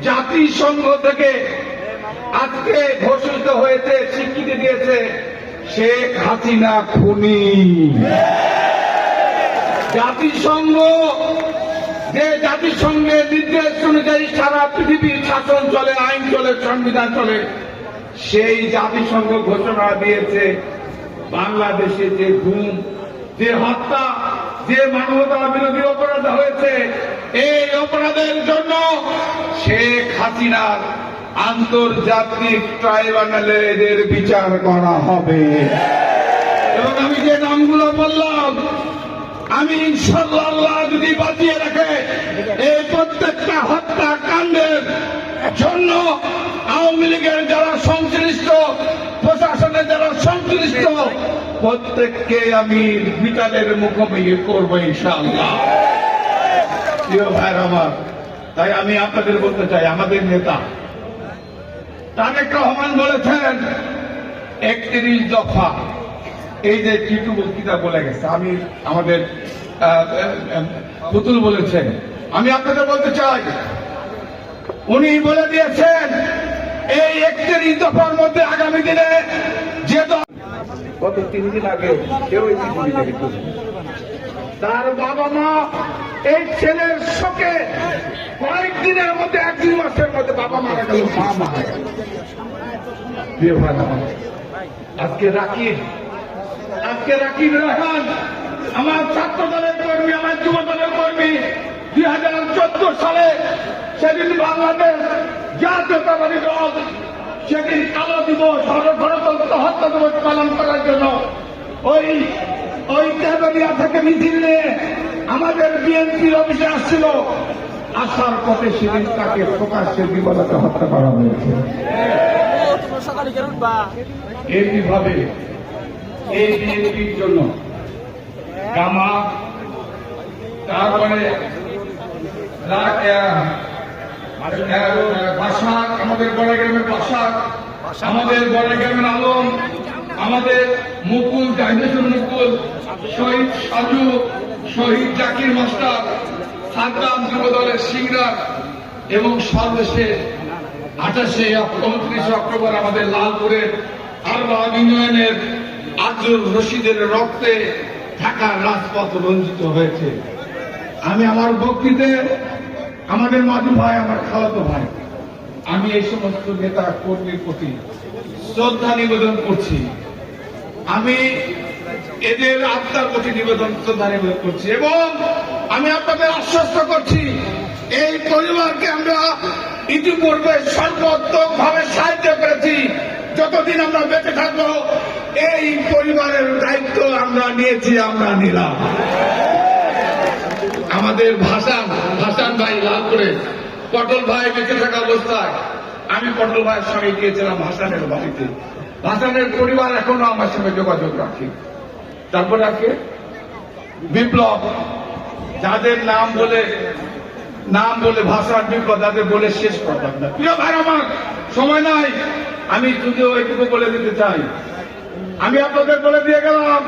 জাতিসংঘ থেকে আজকে ঘোষিত হয়েছে, স্বীকৃতি দিয়েছে শেখ হাসিনা খুনি। জাতিসংঘ জাতিসংঘের নির্দেশ অনুযায়ী সারা পৃথিবীর শাসন চলে, আইন চলে, সংবিধান চলে, সেই জাতিসংঘ ঘোষণা দিয়েছে বাংলাদেশে যে গুম, যে হত্যা, যে মানবতা বিরোধী অপরাধ হয়েছে, এই অপরাধের জন্য শেখ হাসিনার আন্তর্জাতিক ট্রাইব্যুনালে এদের বিচার করা হবে। এবং আমি যে নামগুলো বললাম, আমি ইনশাআল্লাহ যদি বাঁচিয়ে রাখে এই প্রত্যেকটা হত্যাকাণ্ডের জন্য আওয়ামী লীগের যারা সংশ্লিষ্ট, প্রশাসনের যারা সংশ্লিষ্ট, প্রত্যেককে আমি বিচারের মুখোমুখি করবো ইনশাআল্লাহ। প্রিয় ভাইয়ের আমার, তাই আমি আপনাদের বলতে চাই, আমাদের নেতা তারেক রহমান বলেছেন 31 দফা, এই যে টিটু বক্তৃতা বলে গেছে, আমি আমাদের পুতুল বলেছেন, আমি আপনাদের বলতে চাই, উনি বলে দিয়েছেন এই 31 দফার মধ্যে আগামী দিনে যে গত 3 দিন আগে কেউ এই পৃথিবী থেকে চলে, তার বাবা মা এই ছেলের শোকে কয়েকদিনের মধ্যে, 1-2 মাসের মধ্যে বাবা মারা গেল, মা মারা গেল। প্রিয় ভাই আমার, আজকে রাকিব রায়হান আমার ছাত্র দলের কর্মী, আমার যুব দলের কর্মী, 2014 সালে সেদিন বাংলাদেশ জাতীয়তাবাদী দল সেদিন কালো দিবস, গণতন্ত্র হত্যা দিবস পালন করার জন্য ওই তেহবাড়িয়া থেকে মিছিল নিয়ে আমাদের বিএনপির অফিসে আসছিল। আসার পথে সেদিন তাকে প্রকাশ্যে বিপদে হত্যা করা হয়েছে। এইভাবে এই বিএনপির জন্য গামা, তারপরে বাসাক, আমাদের বড়গ্রামের বাসাক, আমাদের বড়গ্রামের আলম, আমাদের মুকুল, ডাইমেশন মুকুল, শহীদ সাজু, শহীদ জাকির মাস্টার, সাদ্দাম যুব দলের সিংরা, এবং সর্বশেষ 29 অক্টোবর আমাদের লালপুরের আরবা ইউনিয়নের আজরুল রশিদের রক্তে ঢাকার রাজপথ রঞ্জিত হয়েছে। আমি আমার বক্তৃতায় আমাদের মাধু ভাই, আমার খালাতো ভাই, আমি এই সমস্ত নেতা কর্মীর প্রতি শ্রদ্ধা নিবেদন করছি। আমি এদের আত্মার প্রতি শ্রদ্ধা নিবেদন করছি, এবং আমি আপনাদের আশ্বস্ত করছি, এই পরিবারকে আমরা ইতিপূর্বে সর্বোত্তম ভাবে সাহায্য করেছি। যতদিন আমরা বেঁচে থাকবো এই পরিবারের দায়িত্ব আমরা নিয়েছি, আমরা নিলাম। আমাদের ভাসান ভাই লালপুরে, পটল ভাই বেঁচে থাকা অবস্থায় আমি পটল ভাইয়ের সঙ্গে গিয়েছিলাম ভাসানের বাড়িতে। ভাসানের পরিবার এখনো আমার সঙ্গে যোগাযোগ রাখি। তারপরে রাখে বিপ্লব, যাদের নাম বলে ভাষার বিপ্লব, যাদের বলে শেষ করতাম না। প্রিয় ভাই আমার, সময় নাই, আমি যদিও এটুকু বলে দিতে চাই, আমি আপনাদের বলে দিয়ে গেলাম